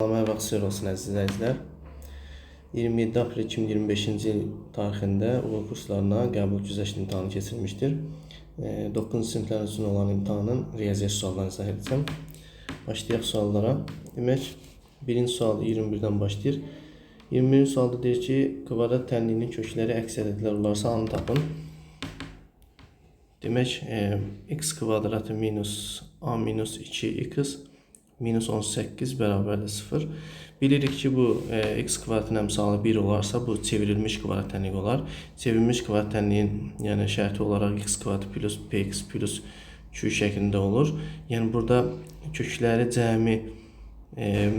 Merhaba, xeyir olsun əziz izləyicilər. 27 aprel 2025-ci il tarixində ULO kurslarına qəbul güzəşt imtahanı keçirilmişdir. 9-cu siniflər üçün olan imtahanın riyaziyyat suallarını izah edəcəm. Başlayaq suallara. Demək, birinci sual 21-dən başlayır. 21-ci sualda deyir ki, kvadrat tənliyinin kökləri əks ədədlər olarsa anı tapın. Demək, x kvadratı minus a minus 2x minus 18 bərabərdir 0. Bilirik ki, bu x kvadratın əmsalı 1 olarsa, bu çevrilmiş kvadrat tənliyi olar. Çevrilmiş kvadrat tənliyin yəni şərti olaraq x kvadratı plus px plus q şəklində olur. Yəni burada kökləri cəmi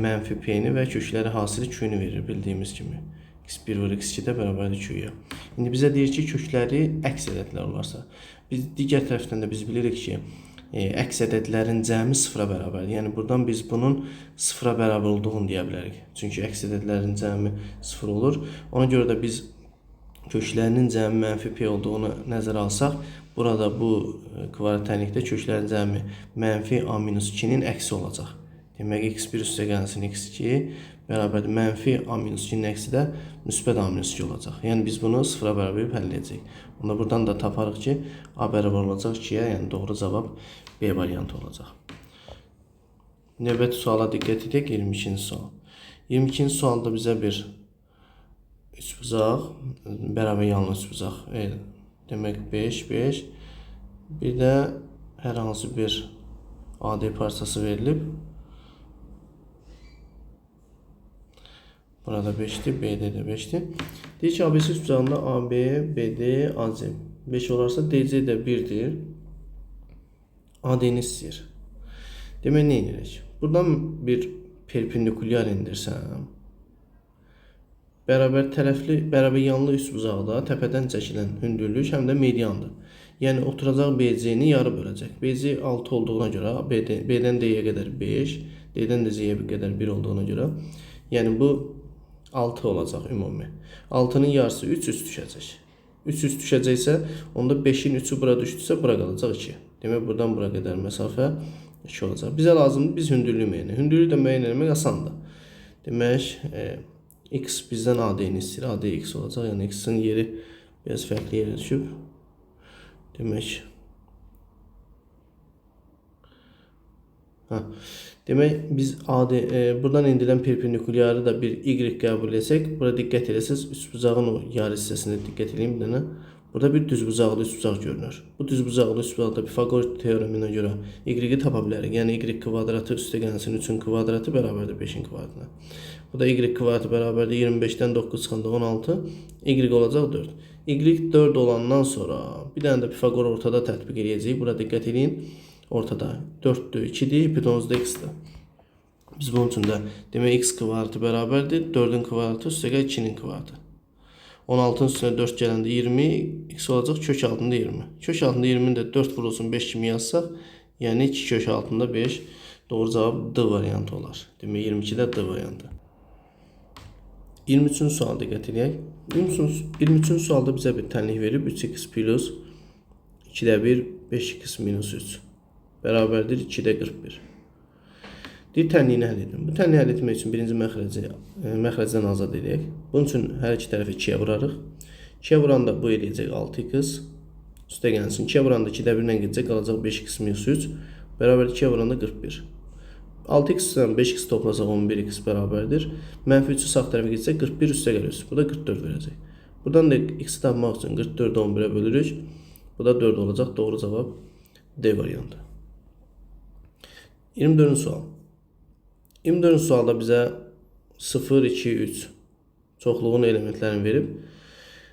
mənfi p-ni və kökləri hasili q-ni verir bildiyimiz kimi. x1 vur x2 bərabərdir q-ya. İndi bizə deyir ki, kökləri əks ədədlər olarsa. Biz digər tərəfdən də biz bilirik ki, əks ədədlərin cəmi sıfıra bərabərdir. Yəni buradan biz bunun sıfıra bərabər olduğunu deyə bilərik. Çünki əks ədədlərin cəmi sıfır olur. Ona görə də biz köklərinin cəmi mənfi p olduğunu nəzərə alsaq, burada bu kvadrat tənlikdə köklərin cəmi mənfi a minus 2-nin əksi olacaq. Demək, x1 üstə gəlsin x2 bərabərdir mənfi a minus 2-nin əksi də müsbət a minus 2 olacaq. Yəni biz bunu sıfıra bərabər həll edəcəyik. Onda buradan da taparıq ki, a bərabər olacaq 2-yə, yəni doğru cavab B variantı olacaq. Növbəti suala diqqət edək, 22-ci sual. 22-ci sualda bizə bir üçbucaq, bərabər yanlı üçbucaq, demək 5, 5, bir də hər hansı bir AD parçası verilib. Burada 5'dir, BD də 5'dir. Deyir ki, ABC üçbucağında AB, BD, AC 5 olarsa DC də 1'dir. AD-ni istəyir. Demək, nə edirik? Buradan bir perpendikulyar indirsəm, bərabər yanlı üçbucaqda təpədən çəkilən hündürlük həm də mediandır. Yəni, oturacaq BC-ni yarı böləcək. BC 6 olduğuna görə, B-dən D-yə qədər 5, D-dən də Z-yə qədər 1 olduğuna görə, yəni bu 6 olacaq ümumi. 6-nın yarısı 3 üst düşəcək. 3 üst düşəcəksə, onda 5-in 3-ü bura düşdüsə, bura qalacaq 2. Demək, buradan bura qədər məsafə 2 olacaq. Bizə lazımdır, biz hündürlüyü müəyyən edirik. Hündürlüyü də müəyyən etmək asandır. Demək, x bizdən AD-ni istəyir. AD x olacaq. Yəni, x-in yeri biraz fərqli yerə düşüb. Demək, biz buradan indilən perpendikulyarı da bir y qəbul etsək, burada diqqət etsəz, üçbucağın o yarı hissəsində diqqət edeyim bir dənə. Burada bir düzbucaqlı üçbucaq görünür. Bu düzbucaqlı üçbucaqda Pifagor teoreminə görə y-i tapa bilərik. Yəni y kvadratı üstə gəlsin 3-ün kvadratı bərabərdir 5-in kvadratına. Bu da y kvadratı bərabərdir 25-dən 9 çıxanda 16, y olacaq 4. Y 4 olandan sonra bir dənə də Pifagor ortada tətbiq edəcəyik. Burada diqqət edin. Ortada 4'dür, 2'dir, hipotenuzda x-dir. Biz bunun üçün də demək x kvadratı bərabərdir 4'ün kvadratı üstə gəl 2'nin kvadratı. 16'ın üstünə 4 gələndə 20, x olacaq kök altında 20. Kök altında 20'ni də 4 vurulsun 5 kimi yazsaq, yəni 2 kök altında 5, doğru cavab D variantı olar. Demək 22-də D variantı. 23-cü sual diqqət edək. 23-cü sualda bizə bir tənlik verib 3x plus 2'də 1, 5x minus 3 bərabərdir 2'də 41. Deyir, tənliyini həll edin. Bu tənliyi həll etmək üçün birinci məxrəcdən azad edək. Bunun üçün hər iki tərəfi 2'yə vurarıq. 2'yə vuranda bu eləyəcək 6x. Üstə gəlsin. 2'yə vuranda 2'də 1-lə gedəcək, qalacaq 5x minus 3. Bərabər 2'yə vuranda 41. 6x-dən 5x toplasaq 11x bərabərdir. Mənfi 3'ü sağ tərəfə gedəcək, 41 üstə gəlir. Bu da 44 verəcək. Buradan da x-i tapmaq üçün 44'ü 11'ə bölürük. Bu da 4 olacaq. Doğru cavab D variantı. 24-cü sual. 24-cü sualda bizə 0, 2, 3 çoxluğun elementlərini verib.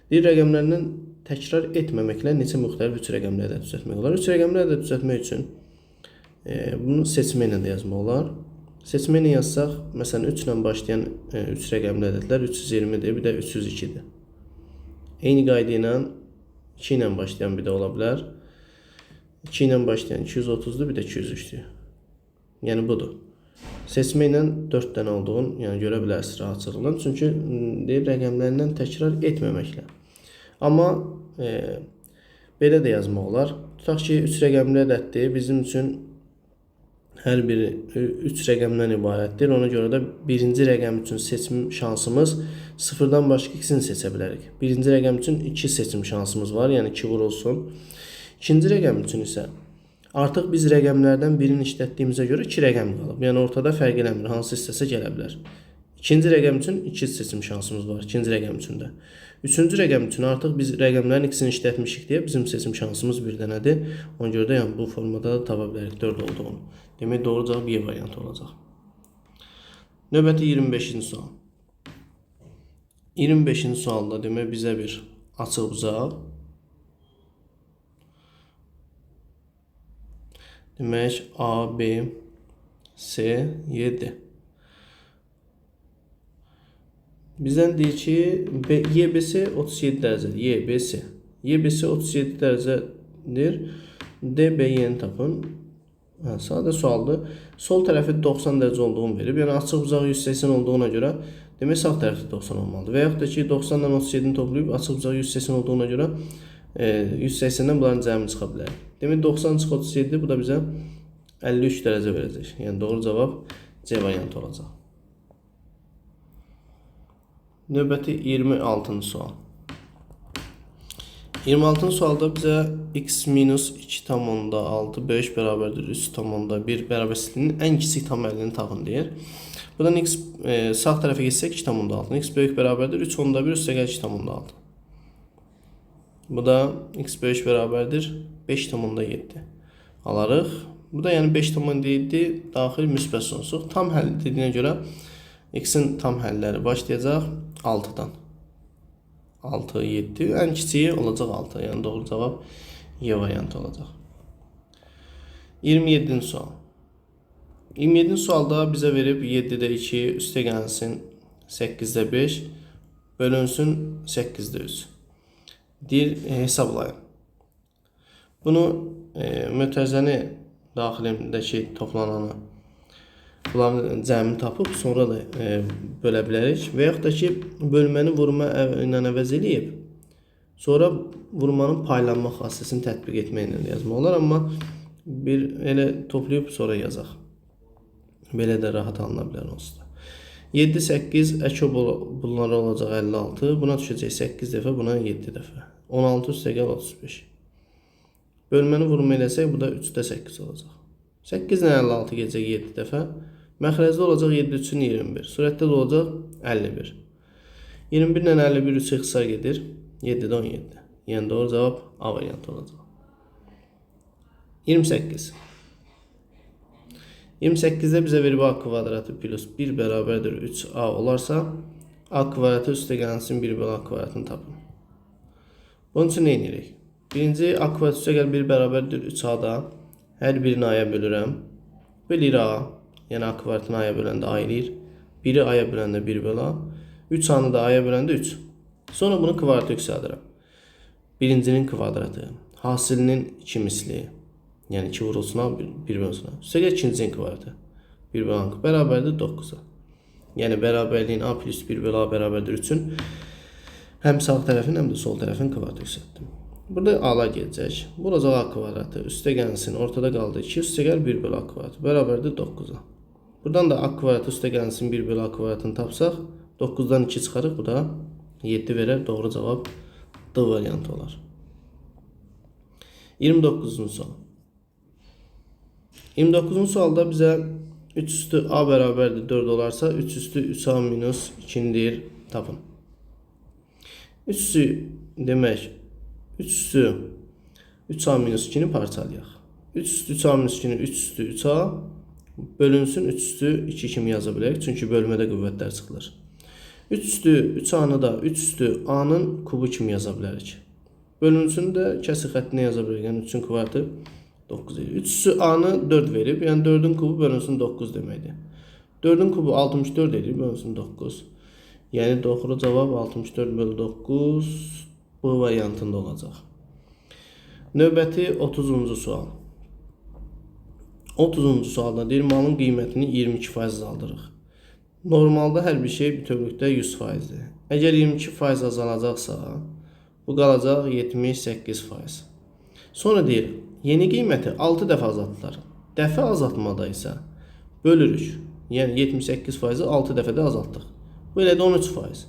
Deyir, rəqəmlərindən təkrar etməməklə neçə müxtəlif 3 rəqəmli ədəd düzəltmək olar? 3 rəqəmli ədəd düzəltmək üçün bunu seçmə ilə də yazmaq olar. Seçmə ilə yazsaq, məsələn 3 ilə başlayan 3 rəqəmli ədədlər 320-dir, bir də 302-dir. Eyni qayda ilə 2 ilə başlayan bir də ola bilər. 2 ilə başlayan 230-dur, bir də 203-dür. Yəni budur. Seçmə ilə 4 dənə olduğunu görə bilərsiniz rahatçılıqla. Çünki deyir, rəqəmlərindən təkrar etməməklə. Amma belə də yazmaq olar. Tutaq ki, 3 rəqəmli ədəddir. Bizim üçün Hər biri 3 rəqəmdən ibarətdir. Ona görə də birinci rəqəm üçün seçim şansımız sıfırdan başqa ikisini seçə bilərik. Birinci rəqəm üçün 2 seçim şansımız var, yəni 2 vurulsun. İkinci rəqəm üçün isə artıq biz rəqəmlərdən birini işlətdiyimizə görə 2 rəqəm qalıb. Yəni ortada fərq eləmir, hansı istəsə gələ bilər. İkinci rəqəm üçün 2 seçim şansımız var, ikinci rəqəm üçün də. Üçüncü rəqəm üçün artıq biz rəqəmlərin ikisini işlətmişik deyə bizim seçim şansımız bir dənədir. Ona görə də yəni bu formada da tapa bilərik 4 olduğunu. Demək doğru cavab Y variantı olacaq. Növbəti 25-ci sual. 25-ci sualda demək bizə bir açıq bucaq. Demək A, B, C, Y, D. Bizdən deyir ki, YBC 37 dərəcədir. YBC. YBC 37 dərəcədir. DBY-ni tapın. Sadə sualdır. Sol tərəfi 90 dərəcə olduğunu verib. Yəni açıq bucaq 180 olduğuna görə demək sağ tərəfdə 90 olmalıdır. Və yaxud da ki 90 ilə 37-ni toplayıb açıq bucaq 180 olduğuna görə 180-dən bunların cəmi çıxa bilər. Demək 90 çıx 37, bu da bizə 53 dərəcə verəcək. Yəni doğru cavab C variantı olacaq. Növbəti 26-cı sual. 26-cı sualda bizə x minus 2,6 5 bərabərdir 3,1 bərabərsizliyinin ən kiçik tam həllini tapın deyir. Buradan x sağ tərəfə geçsək 2,6. X böyük bərabərdir 3,1 üstəgəl 2,6. Bu da x böyük bərabərdir 5,7 alarıq. Bu da yəni 5,7 daxil müsbət sonsuz. Tam həll dediyinə görə x-in tam həlləri başlayacaq 6-dan. 6, 7. Ən kiçiyi olacaq 6. Yəni doğru cavab Y variantı olacaq. 27-ci sual. 27-ci sualda bizə verib 7-də 2 üstə gəlsin 8-də 5 bölünsün 8-də 3. Deyir hesablayın. Bunu mötərizəni daxilindəki toplananı bunların cəmini tapıb sonra da bölə bilərik. Və yaxud da ki bölməni vurma ilə əvəz eləyib sonra vurmanın paylanma xassəsini tətbiq etməklə yazmaq olar. Amma bir elə toplayıb sonra yazaq. Belə də rahat alına bilər onsuz da. 7, 8 əkö bunlara olacaq 56. Buna düşəcək 8 dəfə, buna 7 dəfə. 16 üstəgəl 35. Bölməni vurma eləsək bu da 3-də 8 olacaq. 8 ilə 56 gedəcək 7 dəfə. Məxrəcdə olacaq 7 üçün 21. Surətdə də olacaq 51. 21 ilə 51 3 ixtisar gedir. 7-də 17. Yəni doğru cavab A variantı olacaq. 28. 28-də bizə verib A kvadratı plus 1 bərabərdir 3A olarsa A kvadratı üstə gəlsin 1 bölü A kvadratını tapın. Bunun üçün nə edirik? Birinci A kvadratı üstə gəl 1 bərabərdir 3A-da hər birini A-ya bölürəm. Bölür A. Yəni A kvadratını A-ya böləndə A eləyir. 1-i A-ya böləndə 1 bölü A. 3A-nı da A-ya böləndə 3. Sonra bunu kvadratı yüksəldirəm. Birincinin kvadratı. Hasilinin 2 misli. Yəni 2 vurulsuna 1 bölünsünə. Üstəgəl ikincinin kvadratı. 1 bölü A bərabərdir 9-a. Yəni bərabərliyin A plus 1 bölü A bərabərdir 3-ün həm sağ tərəfin, həm də sol tərəfin kvadratı yüksəltdim. Burada A-lar gedəcək. Bu olacaq A kvadratı. Üstə gəlsin. Ortada qaldı 2. Üstə gəl 1 bölü A kvadratı. Bərabərdir 9-a. Buradan da A kvadratı üstə gəlsin 1 bölü A kvadratını tapsaq 9-dan 2 çıxarıq. Bu da 7 verər. Doğru cavab D variantı olar. 29-cu sual. 29-cu sualda bizə 3 üstü A bərabərdir 4 olarsa 3 üstü 3A minus 2-ni deyir tapın. 3 üstü demək 3 üstü 3A minus 2-ni parçalayaq. 3 üstü 3A minus 2-ni 3 üstü 3A bölünsün 3 üstü 2 kimi yaza bilərik. Çünki bölmədə qüvvətlər çıxılır. 3 üstü 3A-nı da 3 üstü A-nın kubu kimi yaza bilərik. Bölünsün də kəsir xəttinə yaza bilərik. Yəni 3-ün kvadratı 9 edir. 3 üstü A-nı 4 verib. Yəni 4-ün kubu bölünsün 9 deməkdir. 4-ün kubu 64 edir. Bölünsün 9. Yəni doğru cavab 64 bölü 9 bu variantında olacaq. Növbəti 30-cu sual. 30-cu sualda deyir malın qiymətini 22% azaldırıq. Normalda hər bir şey bütövlükdə 100%-dir. Əgər 22% azalacaqsa, bu qalacaq 78%. Sonra deyir, yeni qiyməti 6 dəfə azaltdılar. Dəfə azaltmada isə bölürük. Yəni 78%-i 6 dəfədə azaltdıq. Bu elə də 13%.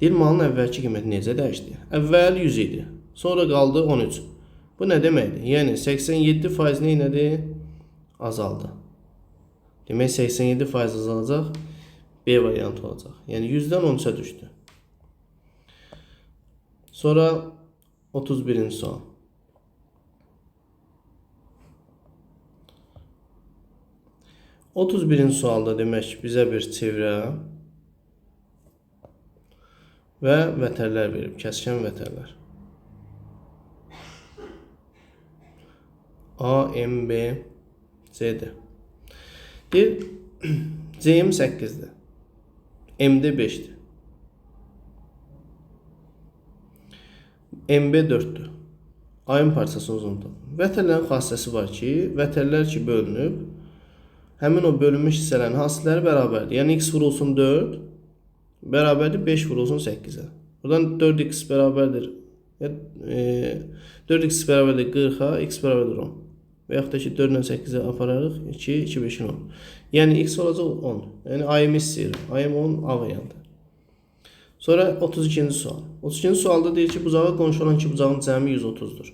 Deyir, malın əvvəlki qiyməti necə dəyişdi? Əvvəl 100 idi. Sonra qaldı 13. Bu nə deməkdir? Yəni 87% neynədir? Azaldı. Demək 87% azalacaq. B variantı olacaq. Yəni 100-dən 13-ə düşdü. Sonra 31-ci sual. 31-ci sualda demək bizə bir çevrə və vətərlər verib, kəskin vətərlər. A, M, B, C-dir. Deyir, C-im 8-dir. M-də 5-dir. M-B 4-dür. A-ın parçasını uzundur. Vətərlərin xassəsi var ki, vətərlər ki bölünüb, həmin o bölünmüş hissələrin hasilləri bərabərdir. Yəni x vurulsun 4 bərabərdir 5 vurulsun 8-ə. Buradan 4x bərabərdir 4x bərabərdir 40-a, x bərabərdir 10. Və yaxud da ki 4 ilə 8-ə apararıq 2, 2, 5-in 10. Yəni x olacaq 10. Yəni ayımı istəyir. Ayım 10 A variantı. Sonra 32-ci sual. 32-ci sualda deyir ki, bucağa qonşu olan iki bucağın cəmi 130-dur.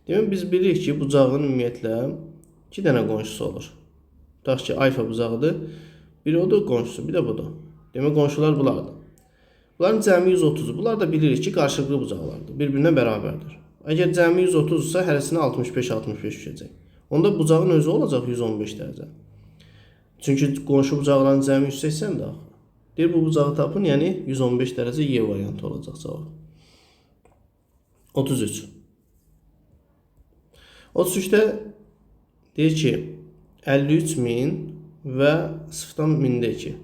Demək biz bilirik ki, bucağın ümumiyyətlə 2 dənə qonşusu olur. Tutaq ki, alfa bucağıdır. Biri odur qonşusu, bir də budur. Demək qonşular bunlardır. Bunların cəmi 130-dur. Bunlar da bilirik ki, qarşılıqlı bucaqlardır. Bir-birinə bərabərdir. Əgər cəmi 130-dursa, hərəsinə 65-65 düşəcək. Onda bucağın özü olacaq 115 dərəcə. Çünki qonşu bucaqların cəmi 180-dir axı. Deyir, bu bucağı tapın, yəni 115 dərəcə Y variantı olacaq cavab. 33. 33-də deyir ki, 53.000 və 0.2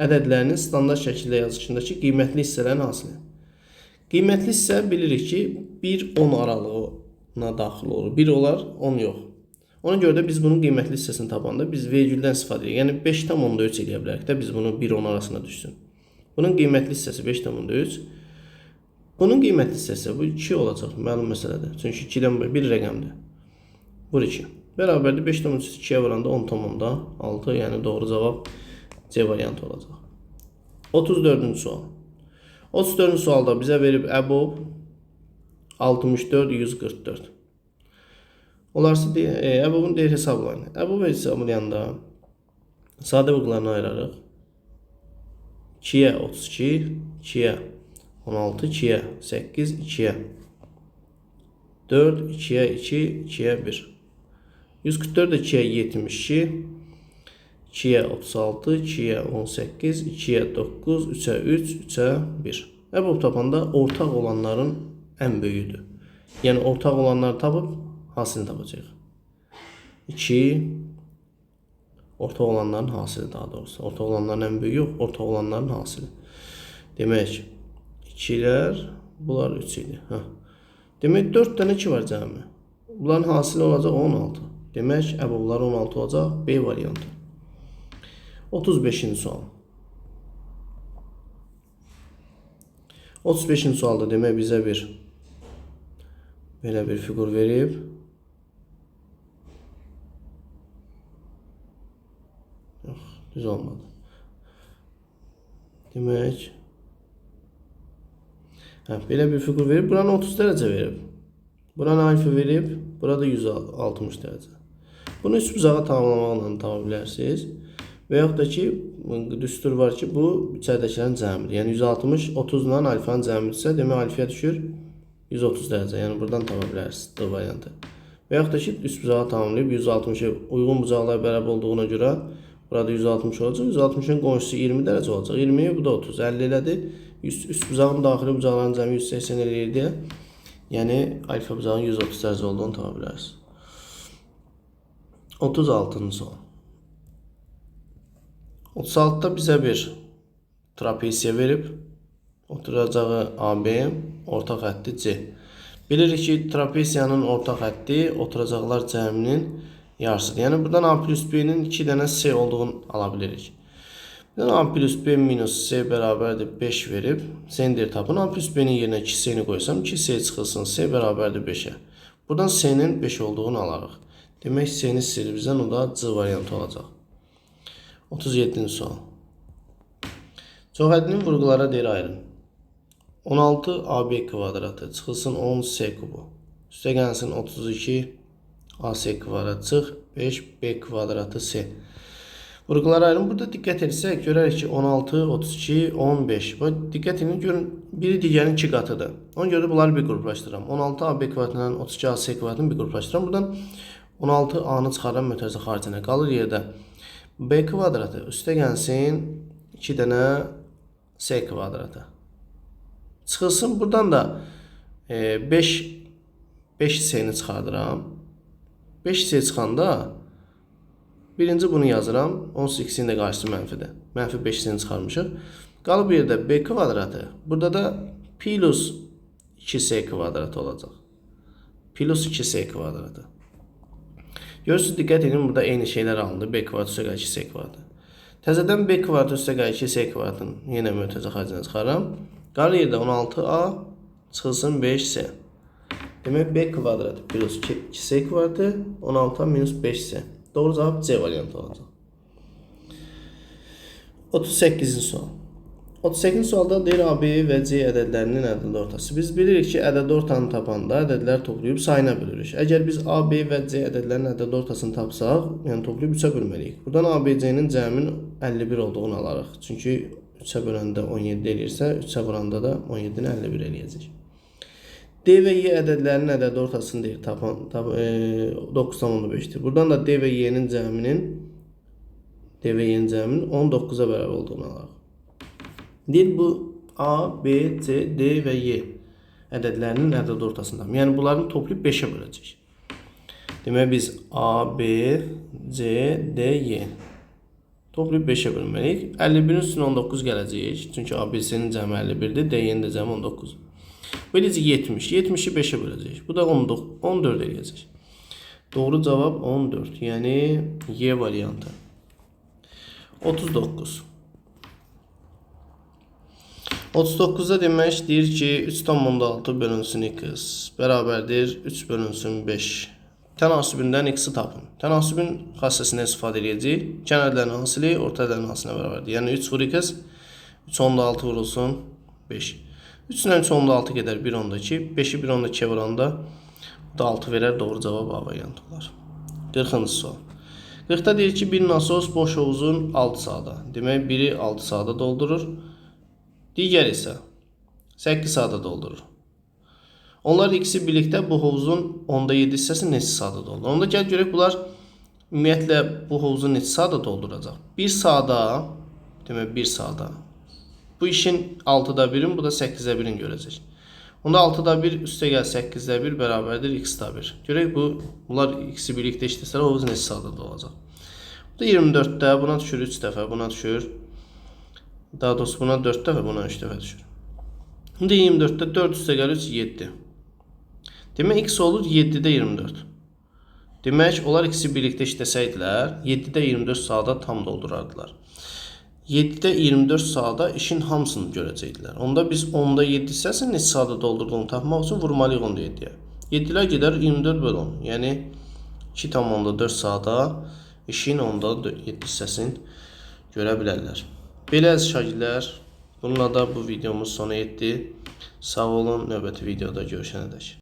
ədədlərinin standart şəkildə yazışındakı qiymətli hissələrin hasili. Qiymətli hissə bilirik ki, 1-10 aralığına daxil olur. 1 olar, 10 yox. Ona görə də biz bunun qiymətli hissəsini tapanda biz vergüldən istifadə edirik. Yəni 5,3 eləyə bilərik də biz bunu 1-10 arasına düşsün. Bunun qiymətli hissəsi 5,3. Bunun qiymətli hissəsi bu 2 olacaq, məlum məsələdir. Çünki 2-dən 1 rəqəmdir. Vur 2. Bərabərdir 5,3 2-yə vuranda 10,6. Yəni doğru cavab C variantı olacaq. 34-cü sual. 34-cü sualda bizə verib əbob 64, 144. Onlarsa əbobun deyir hesablayın. Əbob hesablayanda sadə bölgülərini ayırarıq. 2-yə 32, 2-yə 16, 2-yə 8, 2-yə 4, 2-yə 2, 2-yə 1. 144 də 2-yə 72, 2-yə 36, 2-yə 18, 2-yə 9, 3-ə 3, 3-ə 1. Əbob tapanda ortaq olanların ən böyüdür. Yəni ortaq olanları tapıb hasilini tapacaq. 2 ortaq olanların hasili daha doğrusu. Ortaq olanların ən böyüyü yox, ortaq olanların hasili. Demək 2-lər, bunlar 3 idi. Demək 4 dənə 2 var cəmi. Bunların hasili olacaq 16. Demək əboblar 16 olacaq. B variantı. 35-ci sual. 35-ci sualda demək bizə belə bir fiqur verib. Yox, düz olmadı. Demək belə bir fiqur verib. Buranı 30 dərəcə verib. Buranı alfa verib. Burada 160 dərəcə. Bunu üç bucağı tamamlamaqla tapa bilərsiniz. Və yaxud da ki, düstur var ki, bu içəridəkilərin cəmidir. Yəni 160, 30 ilə alfanın cəmidirsə, demək alfaya düşür 130 dərəcə. Yəni buradan tapa bilərsiniz D variantı. Və yaxud da ki, üst bucağı tamamlayıb 160-a uyğun bucaqlar bərabər olduğuna görə burada 160 olacaq. 160-ın qonşusu 20 dərəcə olacaq. 20-yə bu da 30. 50 elədi. Üst bucağın daxili bucaqların cəmi 180 eləyir deyə. Yəni alfa bucağın 130 dərəcə olduğunu tapa bilərsiniz. 36-cı sual. 36-da bizə bir trapesiya verib. Oturacağı AB, orta xətti C. Bilirik ki, trapesiyanın orta xətti oturacaqlar cəminin yarısıdır. Yəni buradan A plus B'nin 2 dənə C olduğunu ala bilirik. Buradan A plus B minus C bərabərdir 5 verib. C'ni tapın. A plus B'nin yerinə 2C'ni qoysam 2C çıxılsın. C bərabərdir 5-ə. Buradan C'nin 5 olduğunu alarıq. Demək C-ni istəyir bizdən, o da C variantı olacaq. 37-ci sual. Çox hədinin vurğulara deyir ayrın. 16 AB kvadratı çıxılsın 10 C kubu. Üstə gəlsin 32 AC kvadrat çıx 5 B kvadratı C. Vurğulara ayrım. Burada diqqət etsək görərik ki 16, 32, 15. Və diqqət edin görün biri digərinin 2 qatıdır. Ona görə də bunları bir qruplaşdıram. 16 AB kvadratından 32 AC kvadratını bir qruplaşdıram. Buradan 16 A-nı çıxaran mötərizə xaricinə qalır yerdə. B kvadratı üstə gəlsin 2 dənə C kvadratı. Çıxılsın buradan da 5 C-ni çıxardıram. 5 C çıxanda birinci bunu yazıram. Onsuz ikisinin də qarşısı mənfidir. Mənfi 5 C-ni çıxarmışıq. Qalıb yerdə B kvadratı. Burada da plus 2C kvadratı olacaq. Plus 2C kvadratı. Görürsünüz, diqqət edin, burada eyni şeylər alındı. B kvadrat üstə gəlir 2C kvadratı. Təzədən B kvadrat üstə gəlir 2C kvadratını yenə mötərizə xaricinə çıxaram. Qalır yerdə 16A çıxılsın 5C. Demək B kvadratı plus 2C kvadratı 16A minus 5C. Doğru cavab C variantı olacaq. 38-ci sual. 38-ci sualda deyir AB və C ədədlərinin ədəd ortası. Biz bilirik ki, ədəd ortanı tapanda ədədləri toplayıb sayına bölürük. Əgər biz AB və C ədədlərinin ədəd ortasını tapsaq, yəni toplayıb 3-ə bölməliyik. Buradan ABC-nin cəmin 51 olduğunu alarıq. Çünki 3-ə böləndə 17 eləyirsə, 3-ə vuranda da 17-ni 51 eləyəcək. D və Y ədədlərinin ədəd ortasını deyir, 9,5-dir. Buradan da D və Y-nin cəminin 19-a bərabər olduğunu alarıq. Deyir bu A, B, C, D və Y ədədlərinin ədəd ortasındayım. Yəni bunların toplayıb 5-ə böləcək. Demək biz A, B, C, D, Y toplayıb 5-ə bölməliyik. 51-in üstünə 19 gələcək. Çünki A, B, C-nin cəmi 51-dir. D, Y-nin də cəmi 19. Beləcə 70. 70-i 5-ə böləcək. Bu da 14 eləyəcək. Doğru cavab 14. Yəni Y variantı. 39. 39-da demək deyir ki 3,6 bölünsün x bərabərdir 3 bölünsün 5. Tənasibindən x-i tapın. Tənasibin xassəsindən istifadə edəcək. Kənarların hansılı, ortaların hansına bərabərdir. Yəni 3 vur x, 3,6 vurulsun 5. 3-dən 3,6 gedər 1,2. 5-i 1,2-yə vuranda da 6 verər. Doğru cavab A variantı olar. 40-cı sual. 40-da deyir ki bir nasos boş hovuzun 6 sahada. Demək biri 6 sahada doldurur. Digər isə 8 sahada doldurur. Onlar ikisi birlikdə bu hovuzun 7 hissəsi neçə sahada doldurur? Onda gəl görək bunlar ümumiyyətlə bu hovuzun neçə sahada dolduracaq? 1 sahada, demək 1 sahada. Bu işin 6'da 1'in, bu da 8'də 1'in görəcək. Onda 6'da 1 üstə gəl 8'də 1 bərabərdir x-da 1. Görək bunlar ikisi birlikdə işləsələr hovuz neçə sahada olacaq? Bu da 24'də buna düşür 3 dəfə, buna düşür. Daha doğrusu buna 4 dəfə, buna 3 dəfə düşür. Şimdi 24'də 4 üstə gəlir 7. Demək x olur 7'də 24. Demək onlar ikisi birlikdə işləsəydilər 7'də 24 sahada tam doldurardılar. 7'də 24 sahada işin hamısını görəcəkdilər. Onda biz 10'da 7 hissəsini neçə sahada doldurduğunu tapmaq üçün vurmalıyıq 10'da 7'yə. 7'lər gedər 24 bölü 10. Yəni 2,4 sahada işin 10'da 7 hissəsini görə bilərlər. Belə əziz şagirdlər, bununla da bu videomuz sona yetdi. Sağ olun, növbəti videoda görüşənədək.